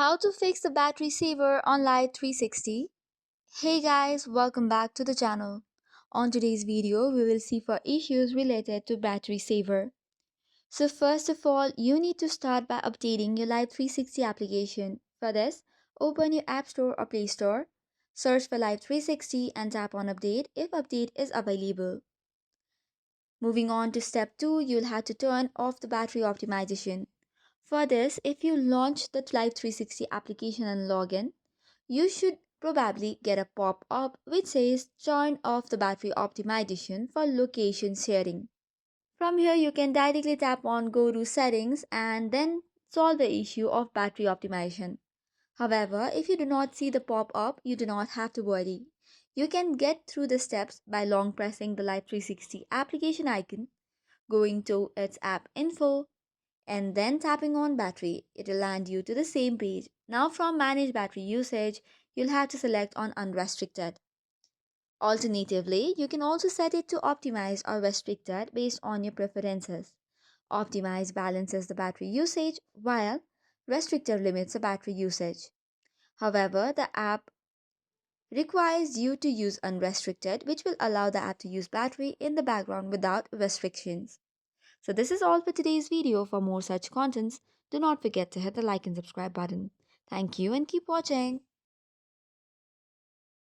How to fix the battery saver on Life360? Hey guys, welcome back to the channel. On today's video, we will see 4 issues related to battery saver. So first of all, you need to start by updating your Life360 application. For this, open your App Store or Play Store, search for Life360 and tap on update if update is available. Moving on to step 2, you'll have to turn off the battery optimization. For this, if you launch the Life360 application and log in, you should probably get a pop-up which says turn off the battery optimization for location sharing. From here, you can directly tap on go to settings and then solve the issue of battery optimization. However, if you do not see the pop-up, you do not have to worry. You can get through the steps by long pressing the Life360 application icon, going to its app info, and then tapping on battery. It will land you to the same page. Now from manage battery usage, you'll have to select on unrestricted. Alternatively, you can also set it to optimize or restricted based on your preferences. Optimize balances the battery usage while restricted limits the battery usage. However, the app requires you to use unrestricted, which will allow the app to use battery in the background without restrictions. So this is all for today's video. For more such contents, do not forget to hit the like and subscribe button. Thank you and keep watching.